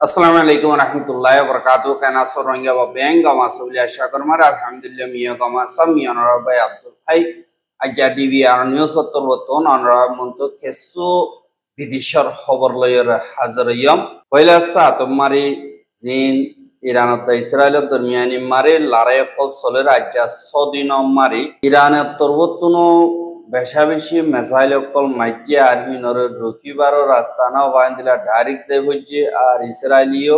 আসসালামু আলাইকুম রহমতুল্লাহ বরকাত কেনা সরঙ্গা বা ব্যাং গামা সবলিয়া শাকরমার আলহামদুলিল্লাহ মিয়া গামা সাম মিয়ানরা বাই আব্দুল ভাই আজ্জা ডিবি আর নিউজ উত্তর বর্তমান অনরা মন্ত কেসু বিদেশের খবর লয়ের হাজার ইয়ম পয়লা সাত মারি জিন ইরানত ইসরায়েলের দরমিয়ানি মারি লড়াই কল চলে আজ্জা ছদিন মারি ইরানের তরবতুনো বেশা বেশি মেসাইল অকল মাইজে আর হিনরে রকিবারও রাস্তানা ওয়াইন্দিলা ডাইরেক্ট যাই হচ্ছে আর ইসরায়েলিও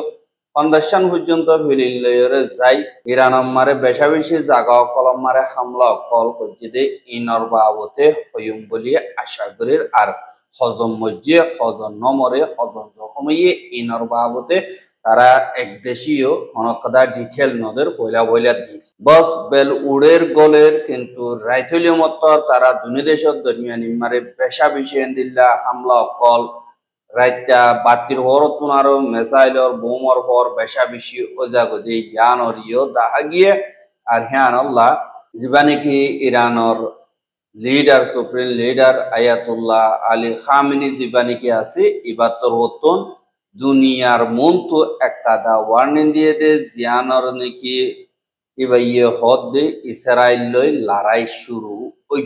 ফাউন্ডেশন পর্যন্ত ফিলিন লয়রে যাই ইরান মারে বেশা বেশি জায়গা অকল মারে হামলা অকল করছে দে ইনর বাবতে হইম বলি আশা করি আর হজম মজ্জে হজম নমরে হজম জখমিয়ে ইনর বাবতে তারা একদেশীয় অনকদা ডিটেল নদের বইলা বইলা দিল বস বেল উড়ের গলের কিন্তু রাইথলীয় মত তারা দুনি দেশের দরমিয়ানি মারে বেশা বেশি এন্দিল্লা হামলা অকল রাইতা বাতির হরতুন আরো মেসাইলর বোমর হর বেশা বেশি ওজাগদি ইয়ানর ইয় দাহা গিয়ে আর হ্যান আল্লাহ জীবানে কি ইরানর leader supreme leader Ayatollah Ali Khamenei জীবানে কি আছে ইবাতর হতুন দুনিয়ার মন্তু একটা দা ওয়ার্নিং দিয়ে দে জিয়ানর নাকি এবার ইয়ে হদ দে ইসরায়েল লই লড়াই শুরু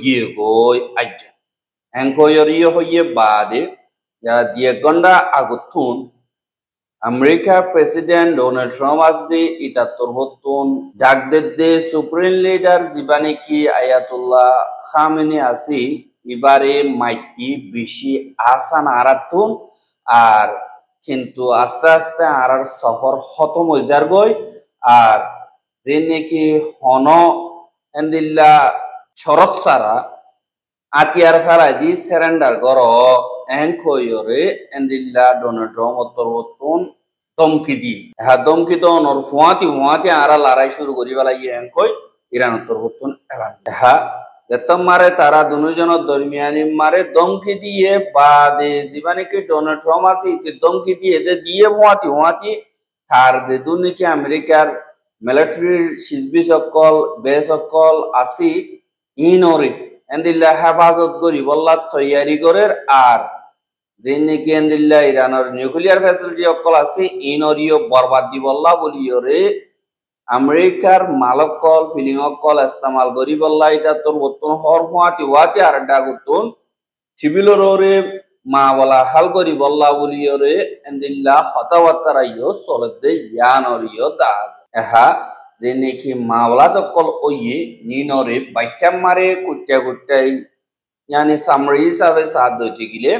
গিয়ে গই আজ্জা এঙ্কয়র ইয়ে হইয়ে বাদে দিয়ে গন্ডা আগুতুন আমেরিকা প্রেসিডেন্ট ডোনাল্ড ট্রাম্প আসবে ইতাত্তর হতুন ডাক দে সুপ্রিম লিডার জীবানে কি আয়াতুল্লাহ খামেনি আসি এবারে মাইতি বেশি আসান আরাতুন আর কিন্তু আস্তে আস্তে আর সফর খতম হয়ে যার গই আর যে নাকি হন এন্দিল্লা সড়ক সারা আতিয়ার ফেলাই দি সারেন্ডার গর এঙ্কয়রে এন্দিল্লা ডোনাল্ড ট্রাম্প অত্তরবর্তন দমকি দি হ্যাঁ দমকি তো নর ফুয়াতি আরা লড়াই শুরু করি বেলাই এঙ্কয় ইরান অত্তরবর্তন এলান হ্যাঁ যেতম মারে তারা দুজনের দরমিয়ানি মারে দমকি দিয়ে বাদে দিবানে কি ডোনাল্ড ট্রাম্প আছে ইতি দমকি দিয়ে ফুয়াতি তার দে দুনিকি আমেরিকার মিলিটারির সিজবি সকল বে সকল আসি ইনরে এন্দিল্লা হেফাজত করি বল্লা তৈয়ারি করে আর যে নাকি এন্দিল্লা ইরানের নিউক্লিয়ার ফ্যাসিলিটি সকল আছে ইনরিও বরবাদ দি বল্লা বলিওরে আমেরিকার মালকল ফিলিং অকল ইস্তেমাল করি বল্লা এটা তোর বর্তন হর ওয়াতি আর ডাগুতুন সিভিলরে মা বলা হাল করি বল্লা বলিওরে এন্দিল্লা হতাবার্তারা ইয় চলতে ইয়ানরিও দাস এহা যে নাকি মাওলা তকল ওইয়ে নিনরে বাইটা মারে কুট্টাই ইয়ানি সামরি হিসাবে সাথ দইতে গিলে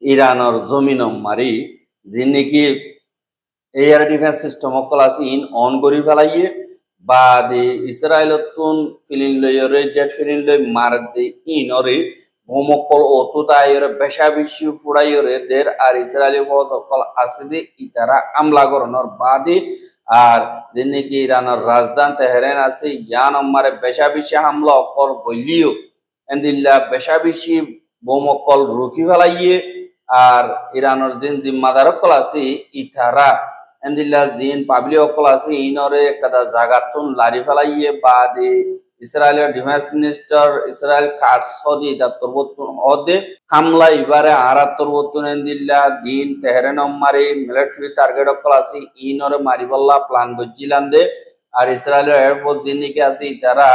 ইরানর জমিন মারি যে নাকি এয়ার ডিফেন্স সিস্টেম অকল আছে ইন অন করি ফেলাইয়ে বা দে ইসরায়েলতুন ফিলিন লয়রে জেট ফিলিন লয় মার দে ইনরে ভূমকল অতুতায়রে বেশা বেশি ফুড়াইরে দের আর ইসরায়েলি ফৌজ অকল আছে দে ইতারা আমলা করণর বাদে আর যে নাকি ইরানের রাজধানী তেহরান আছে ইয়ান আমারে বেশা বেশি হামলা অকল গলিও এন্দিল্লা বেশা বেশি বোমকল রুকি ফেলাইয়ে আর ইরানের জিন জিম্মাদার অকল আছে ইতারা এন্দিল্লা জিন পাবলিক অকল আছে ইনরে একটা জাগাতুন লারি ফেলাইয়ে বাদে ইসরায়েলের ডিফেন্স মিনিস্টার ইসরায়েল কাটস হদি দাত্তরবতুন হদে হামলা এবারে আরাত্তরবতুন এন্দিল্লা দিন তেহরান মারি মিলিটারি টার্গেট অকল আছে ইনরে মারিবল্লা প্ল্যান গজিলান দে আর ইসরায়েলের এয়ারফোর্স জিনিকে আছে তারা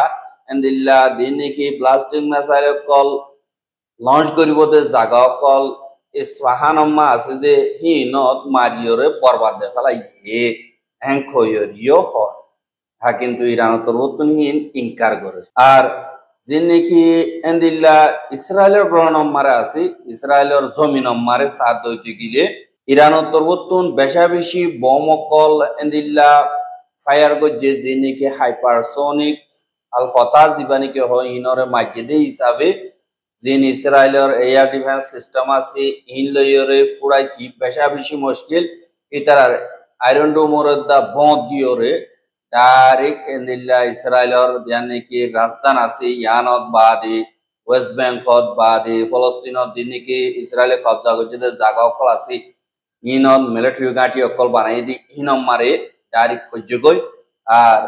এন্দিল্লা দিন নাকি ব্লাস্টিং মিসাইল অকল লঞ্চ করিব দে জাগা অকল ইসফাহানম্মা আছে যে হিনত মারিয়রে বরবাদ দেখালাই এঙ্কয়রিও হয় হ্যাঁ কিন্তু ইরান তরবতুনহীন ইনকার করে আর যে নাকি এন্দিল্লা ইসরায়েলের গ্রহণম্মারে আছে ইসরায়েলের জমিনম্মারে সাথ দইতে গিলে ইরান তরবতুন বেশা বেশি বমকল এন্দিল্লা ফায়ার গজে যে নাকি হাইপারসোনিক আলফতা জীবানিকে হয় ইনরে মাইজেদে হিসাবে জিন ইসরায়েলের এয়ার ডিফেন্স সিস্টেম আছে ইন লয়রে ফুরাই কি বেশা বেশি মুশকিল ইতার আয়রন ডোমরের দা বন্ধ দিওরে ডাইরেক্ট এন্দিল্লা ইসরায়েলের জানে কি রাজধানী আছে ইয়ানত বাদে ওয়েস্ট ব্যাংকত বাদে ফলস্তিনত দিনকে ইসরায়েলে কবজা করছে জায়গা অকল আছে ইনত মিলিটারি ঘাঁটি অকল বানাই দি ইনম মারে ডাইরেক্ট ফজ্জ গই আর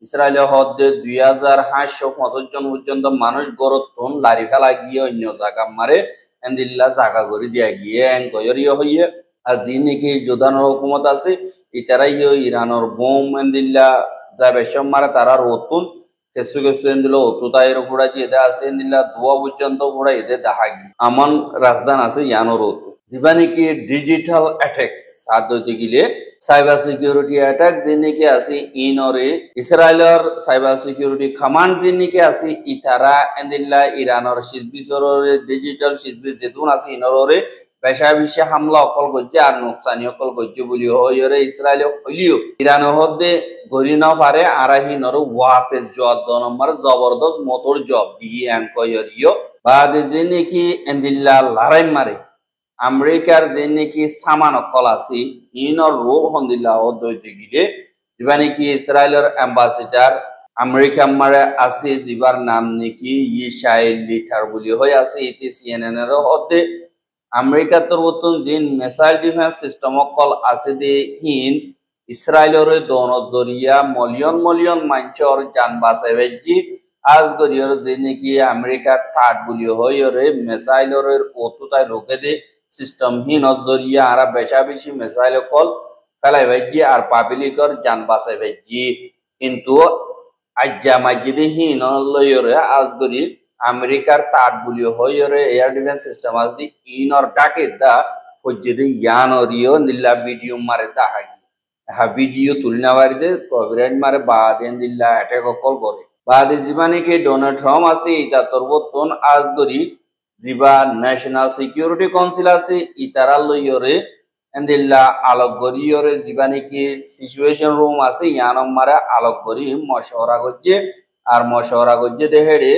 ইসরায়েলের হদ্দে 2550 জন পর্যন্ত মানুষ গরতুন লারি ফেলা গিয়ে অন্য জায়গা মারে এন্দিল্লা জায়গা করে দিয়া গিয়ে এঙ্কয়রিও হইয়ে আর যি নাকি জোদানোর হুকুমত আছে ইতারাইও ইরানোর বোম এন্দিল্লা যাবে মারে তারার অতুন কেসু কেসু এন্দিল অতু তাইর ফুড়া যে এদে আছে এন্দিল্লা দুয়া পর্যন্ত ফুড়া এদে দাহাগি আমন রাজধান আছে ইয়ানোর অতু দিবা নাকি ডিজিটাল অ্যাটাক সাথ দইতে গিলে সাইবার সিকিউরিটি অ্যাটাক যে নাকি আছে ইনরে ইসরায়েলের সাইবার সিকিউরিটি কমান্ড যে নাকি আছে ইতারা এন্দিল্লা ইরানোর শিজবিসরে ডিজিটাল শিজবি যেতুন আছে ইনরে পেশা বিশ্বে হামলা অকল গজ্জে আর নোকসানি অকল গজ্জে বলি হইরে ইসরায়েলে হইলিও ইরানে হদ্দে গরি না পারে আরাহি নর ওয়াপে জব দ নম্বর জবরদস্ত মোটর জব দিয়ে অ্যাঙ্কয়রিও বাদে যে নাকি এন্দিল্লা লড়াই মারে আমেরিকার যে নাকি সামান অকল আছে ইনর রোল হন্দিল্লা দইতে গিলে যেবা নাকি ইসরায়েলের অ্যাম্বাসিডার আমেরিকা মারে আছে জিবার নাম নাকি ইশাইল লিটার বলি হয়ে আছে ইতি সিএনএন এর হতে আমেরিকা তরবতন জিন মিসাইল ডিফেন্স সিস্টেম অকল আছে দে হিন ইসরায়েলের দন জরিয়া মিলিয়ন মিলিয়ন মাঞ্চর জান বাঁচাইবেজি আজ গরিয়র যে নাকি আমেরিকার থার্ড বলি হইরে মিসাইলের অতুতায় রোকে দে সিস্টেম হিন জরিয়া আর বেশা বেশি মিসাইল অকল ফেলাইবেজি আর পাবলিকর জান বাঁচাইবেজি কিন্তু আজ্জা মাজিদে হিন লইরে আজ গরি আমেরিকার তার বলি হইরে এয়ার ডিফেন্স সিস্টেম আসদি ইনর ডাকে দা হজ্জেদে ইয়ানরিও নিল্লা ভিডিও মারে দা হাগি হা ভিডিও তুলনা বাড়িতে কপিরাইট মারে বাদে নিল্লা অ্যাটাক কল করে বাদে জীবানে কে ডোনাল্ড ট্রাম্প আছে ইতা তরবতন আজগরি জিবা ন্যাশনাল সিকিউরিটি কাউন্সিল আছে ইতারা লইরে এন্দিল্লা আলোক গরিয়রে জীবানে কি সিচুয়েশন রুম আছে ইয়ানম মারে আলোক গরি মশওয়ারা গজ্জে আর মশওয়ারা গজ্জে দেহেড়ে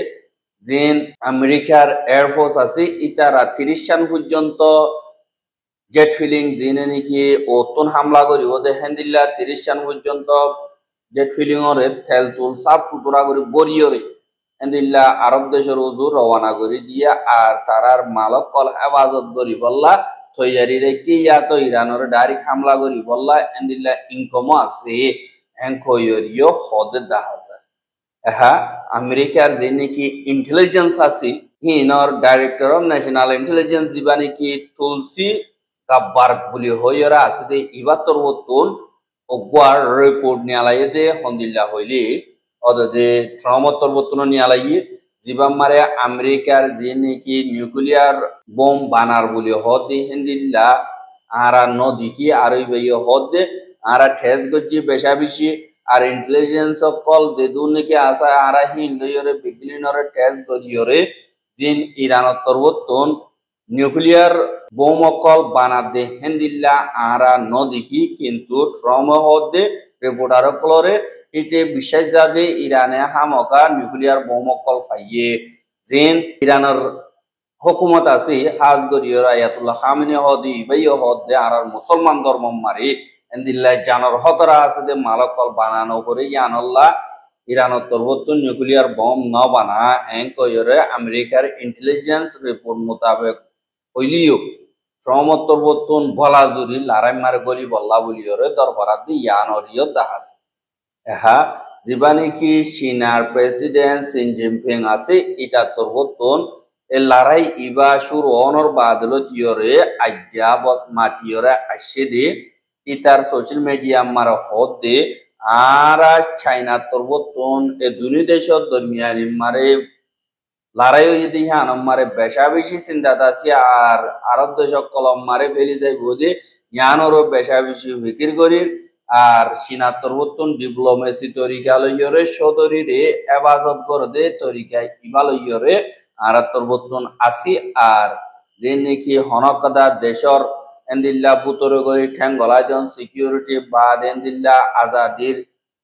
জিন আমেরিকার এয়ারফোর্স আছে ইতারা 30 সান পর্যন্ত জেট ফিলিং জিনে নাকি অতন হামলা করি ওদের হ্যান্দিল্লা 30 সান পর্যন্ত জেট ফিলিং ওরে তেল তুল সাফ সুতরা করে বরিয়রে হ্যান্দিল্লা আরব দেশের উজুর রওনা করে দিয়া আর তারার মালক কল হেফাজত করি বললা তৈয়ারি রেখে ইয়া তো ইরানের ডাইরেক্ট হামলা করি বললা হ্যান্দিল্লা ইনকমও আছে হ্যাঙ্কয়রিও হদে দাহাজার হা আমেরিকার যে নাকি ইন্টেলিজেন্স আছে হিনর ডাইরেক্টর অফ ন্যাশনাল ইন্টেলিজেন্স যিবা নাকি তুলসি গাব্বার্গ বলি হইরা আছে দে ইবা তরবতন অগবার রিপোর্ট নিয়ালাই দে হন্দিল্লা হইলি অদে ট্রাম্প তরবতন নিয়ালাই যিবা মারে আমেরিকার যে নাকি নিউক্লিয়ার বোম বানার বলি হদে হন্দিল্লা আরা নদিকি আরই বেই হদে আরা ঠেস গজ্জি বেশা বেশি আর ইন্টেলিজেন্স অকল দেদুন নাকি আসা আরা হিন লইরে বিগলিনরে টেস্ট গরিয়রে জিন ইরানত তরবতন নিউক্লিয়ার বোম অকল বানা দে হেন্দিল্লা আরা নদিকি কিন্তু ট্রম হদে রিপোর্টার অকলরে ইতে বিশ্বাস যাদে ইরানে হামকা নিউক্লিয়ার বোম অকল ফাইয়ে জিন ইরানের হুকুমত আছে হাজ গরিয়র আয়াতুল্লাহ খামেনি হদি ইবাই হদে আরার মুসলমান ধর্ম মারি এন্দিল্লা জানর হতরা আছে যে মালকল বানানো করে ইয়ানল্লাহ ইরানত তরবতন নিউক্লিয়ার বম ন বানা এঙ্কয়রে আমেরিকার ইন্টেলিজেন্স রিপোর্ট মোতাবেক হইলিও ট্রম্প তরবতন বলা জুরি লড়াই মারে গলি বল্লা বলিয়রে দরবারাত দি ইয়ানরিও দাহাজ এহা যিবা নাকি চীনার প্রেসিডেন্ট সিন জিনপিং আছে ইটা তরবতন এ লড়াই ইবা শুরু অনর বাদলো তিয়রে আজ্জা বস মাতিয়রে আসে দে ইতার সোশ্যাল মিডিয়া মার হদে আর চাইনা তরবতন এ দুনি দেশত দরমিয়ানি মারে লড়াই যদি হান মারে বেশা বেশি চিন্তা আছে আর আরব দেশ কলম মারে ফেলি দেয় বোধে ইয়ানোরও বেশা বেশি ফিকির করি আর চীনা তরবতন ডিপ্লোমেসি তরিকা লইয়রে সদরিরে এবাজত করে দে তরিকায় ইবা লইয়রে আর তরবতন আসি আর যে নাকি হনকদা দেশর এন্দিল্লা বুতরে গরি ঠ্যাং গলায় জন সিকিউরিটি বাদ এন্দিল্লা আজাদির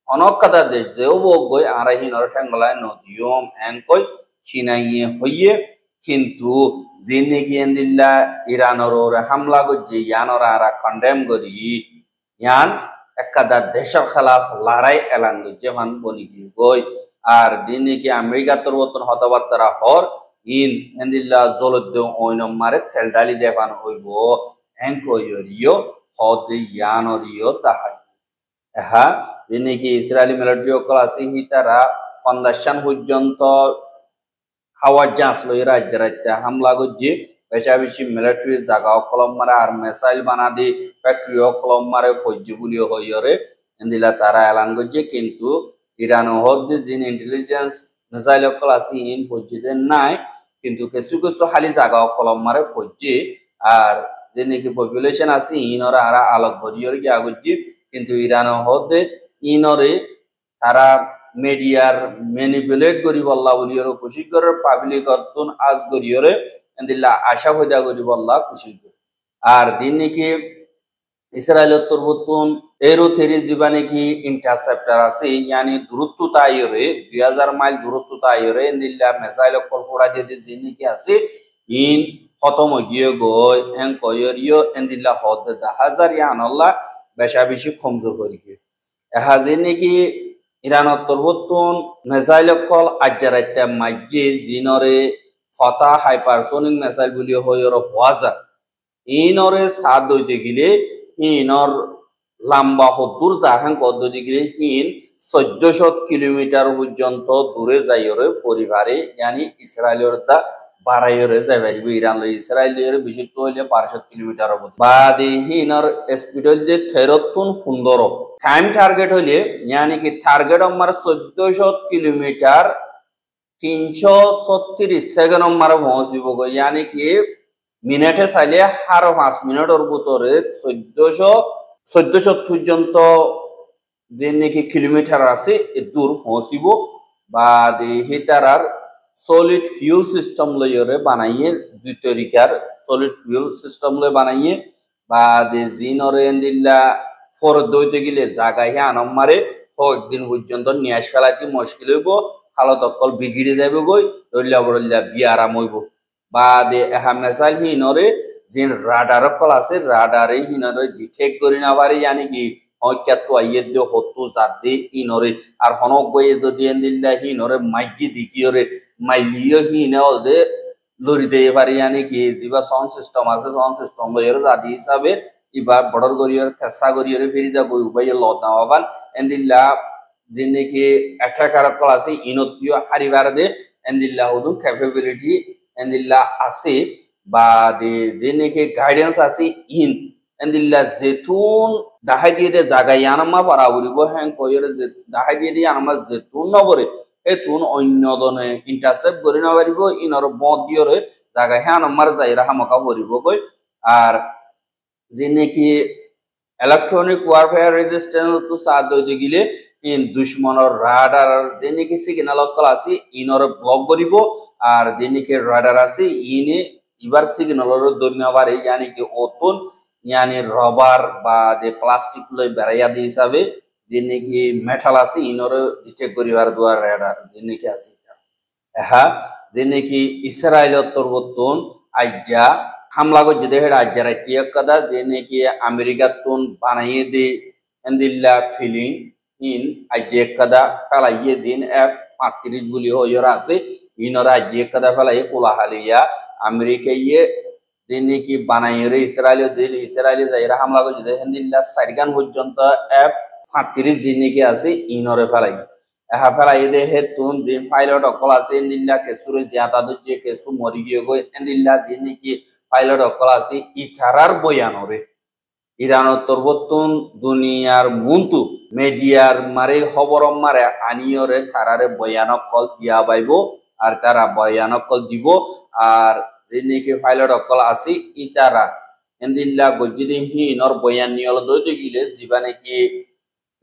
অনকাদা দেশ যেও বই আরাহিনর ঠ্যাং গলায় নদিয়ম এঙ্কই চিনাইয়ে হইয়ে কিন্তু যে নাকি এন্দিল্লা ইরানর হামলা গজ্জে ইয়ানর আরা কন্ডেম করি ইয়ান একাদা দেশের খেলাফ লড়াই এলান গজ্জে মান বনি গিয়ে গই আর দিন নাকি আমেরিকা তরবতন হতবার্তারা হর ইন এন্দিল্লা জলদ্য ওইনম মারে তেল ডালি দেখান হইব এঙ্কয়রিও হদে ইয়ানরিও তাহাই এহা যেনেকি ইসরায়েলি মিলিটারি অকল আছে হি তারা 50 পর্যন্ত হাওয়া জাঁচ লই রাজ্য রাজ্যে হামলা গজ্জে বেশা বেশি মিলিটারি জায়গা কলম মারে আর মিসাইল বানা দি ফ্যাক্টরি কলম মারে ফৌজি বলি হইরে এন্দিলা তারা এলান করছে কিন্তু ইরান হদ্দে জিন ইন্টেলিজেন্স মিসাইল কল আছে ইন ফৌজিদের নাই কিন্তু কিছু কিছু খালি জায়গা কলম মারে ফৌজি আর যে নাকি পপুলেশন আছে ইনরা আর আলোক ভরিয়র গিয়া করছি কিন্তু ইরান হদ্দে ইনরে তারা মিডিয়ার ম্যানিপুলেট করি বল্লা বলিয়র খুশি করে পাবলিক অর্থন আজ করিয়রে এন্দিল্লা আশা হইদা করি বল্লা খুশি করে আর দিন নাকি ইসরায়েলের তরবতুন এরোথেরি জীবা নাকি ইন্টারসেপ্টার আছে ইয়ানি দূরত্ব তাইরে 2000 মাইল দূরত্ব তাইরে এন্দিল্লা মিসাইল কল ফোড়া যদি যে নাকি আছে ইন খতম গিয়ে গই এন কয়রিও এন্দিল্লা হদ 10000 ইয়ানল্লাহ বেশা বেশি কমজোর করি গিয়ে এহাজে নাকি ইরানত তরবতুন মিসাইল কল আজ্জারাইতা মাইজে জিনরে ফতা হাইপারসোনিক মিসাইল বলি হইর হওয়া যায় ইনরে সাত দইতে গেলে ইনর লম্বা হদ্দুর জাহাং পদ্ধতি গেলে হিন 1400 কিলোমিটার পর্যন্ত দূরে যাইরে পরিবারে ইয়ানি ইসরায়েলের দা বাড়াইরে যাই পারিব ইরান ইসরায়েলের বিশুদ্ধ হইলে 1200 কিলোমিটার অবধি বাদে হিনর স্পিড হইলে 13 সুন্দর টাইম টার্গেট হইলে ইয়ানি কি টার্গেট আমার 1400 কিলোমিটার 336 সেকেন্ড আমার পৌঁছিব ইয়ানি কি মিনিটে চাইলে 5 মিনিটের ভিতরে 1400 পর্যন্ত যে নাকি কিলোমিটার আছে দূর পৌঁছিব বা হিটারার সলিড ফিউল সিস্টেম লইরে বানাইয়ে 2 তরিকার সলিড ফিউল সিস্টেম লই বানাইয়ে বা জিনরে এন্দিল্লা ফর দইতে গেলে জায়গায় আনম মারে কয়েকদিন পর্যন্ত নিয়াস ফেলাইতে মুশকিল হইব হালত অকল বিগিড়ে যাইব গই দইলা বড়লা বিয়ারাম হইব বা এহা মিসাইল হিনরে যে রাডার কল আছে রাডারে হিনরে ডিটেক্ট করি না পারে জানি কি হয়তো আইয়ে দিয়ে হতো যাতে ইনরে আর হনক বইয়ে যদি এন্দিল্লা হিনরে মাইজি দিকিওরে মাইলিও হিনে ওদে লরি দিয়ে পারি জানি কি দিবা সাউন্ড সিস্টেম আছে সাউন্ড সিস্টেম লইয়ের জাতি হিসাবে ইবা বর্ডার করিয়র কেসা করিয়রে ফিরি যা গই উপায়ে লদ না হবান এন্দিল্লা যে নাকি অ্যাটাকার কল আছে ইনতিও হারিবার দে এন্দিল্লা হদু ক্যাপাবিলিটি এন্দিল্লা আছে বা যে নাকি গাইডেন্স আছে ইন এন্দিল্লা যেতুন দাহাই দিয়ে দে জায়গা ইয়ানামা পারা উড়িব হ্যাং কইরে যে দাহাই দিয়ে দিয়ে আনামা যেতুন নবরে এতুন অন্য দনে ইন্টারসেপ্ট করি না পারিব ইনর বদ দিয়রে জায়গা হ্যানামার যাইরা হামাকা পড়িব কই আর যে নাকি ইলেকট্রনিক ওয়ারফেয়ার রেজিস্ট্যান্স তো সাথ দইতে গিলে ইন দুশ্মনের রাডার যে নাকি সিগন্যাল কল আছে ইনর ব্লক করিব আর যে নাকি রাডার আছে ইনে ইবার সিগন্যালর দন্যবারে ইয়ানি কি ওতন ইয়ানি রবার বা যে প্লাস্টিক লই বেড়াইয়া দি হিসাবে যে নাকি মেটাল আছে ইনর ডিটেক্ট করিবার দুয়ার রাডার যে নাকি আছে হ্যাঁ যে নাকি ইসরায়েলের তরবতন আজ্জা হামলা করছে দেখে আজ্জা রাইতিয়া কাদা যে নাকি আমেরিকার তুন বানাইয়ে দে এন্দিল্লা ফিলিং ইন আজ্জে কাদা ফেলাইয়ে দিন 35 বলি হইর আছে ইনরা আজ্জে কাদা ফেলাইয়ে কোলাহালিয়া আমেরিকা ইয়ে যে নাকি বানাইয়ে ইসরায়েল দিল ইসরায়েলি যাইরা হামলা করছে দেখেন দিল্লা 4 গান পর্যন্ত F-35 যে নাকি আছে ইনরে ফেলাই এহা ফেলাই দেহে তুন দিন পাইলট অকল আছে দিল্লা কেসুরে জিয়াতা দে কেসু মরি গিয়ে গই দিল্লা যে নাকি পাইলট অকল আছে ইথারার বয়ানরে ইরানের তরবতুন দুনিয়ার মুন্তু মিডিয়ার মারে খবর মারে আনিয়রে তারারে বয়ানক কল দিয়া পাইব আর তারা বয়ানক কল দিব আর যে নাকি পাইলট অকল আছে ইতারা এন্দিল্লা গজ্জিদি হিনর বয়ান নিয়ল দইতে গিলে জিবা নাকি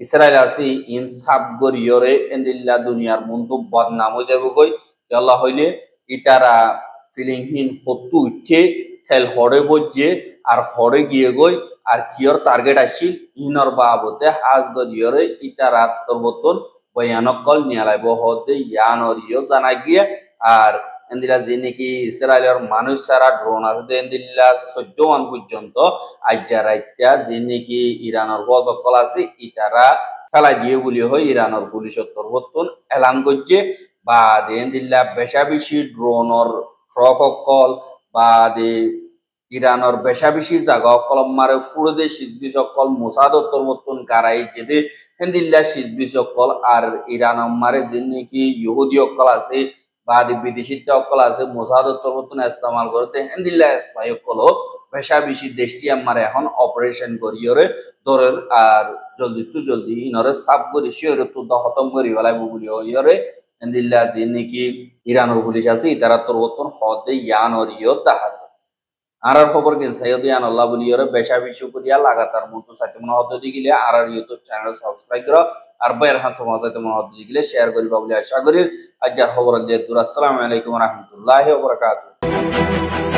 ইসরায়েল আছে ইন সাব গরিয়রে এন্দিল্লা দুনিয়ার মুন্তু বদনাম হয়ে যাব গই আল্লাহ হইলে ইতারা ফিলিং হিন হতু উঠে তেল হরে বজে আর হরে গিয়ে গই আর কিয়র টার্গেট আসছিল ইনর বাবতে হাজ গরিয়রে ইতারা তরবতন বয়ানক কল নিয়ালাইব হতে ইয়ানরিও জানা গিয়ে আর এন্দিলা যে নাকি ইসরায়েলের মানুষ ছাড়া ড্রোন আছে এন্দিল্লা 14 পর্যন্ত আজ্জা রাইত্যা যে নাকি ইরানের বজকল আছে ইতারা ফেলাই দিয়ে বলি হয় ইরানের পুলিশের তরবতন এলান করছে বা এন্দিল্লা বেশা বেশি ড্রোনর ট্রক কল বা ইরানের বেশা বেশি জায়গা কলম মারে ফুড়ে শীষ কল মোসাদর তরবতন গারাই যেতে হেন্দিল্লা শীষ কল আর ইরান মারে যে নাকি ইহুদি অকল আছে বাদি বিদেশি অকল আছে মোসাদত তরবতন ইস্তেমাল করতে হেন্দিল্লা স্পাই অকল ভেসা বেশি দেশটি আমার এখন অপারেশন করিয়রে দরের আর জলদি ইনরে সাব করি শিওরে তো হতম করি গলাই বগুলি হইয়রে হেন্দিল্লা দিন নাকি ইরানের পুলিশ আছে তারা তরবতন হদে ইয়ান অরিয় তাহাজ আর খবর কিন সাইয়দ ইয়ান আল্লাহ বলিয়রে বেশা বেশি করিয়া লাগাতার মতো সাথে মনে হতে দিগিলে আর ইউটিউব চ্যানেল সাবস্ক্রাইব করো আর বাইর হাসা মাসাতে মনে হতে দিগিলে শেয়ার করিবা বলে আশা করি আজ খবর দিয়ে আসসালামু আলাইকুম ওয়া রাহমাতুল্লাহি ওয়া বারাকাতুহু।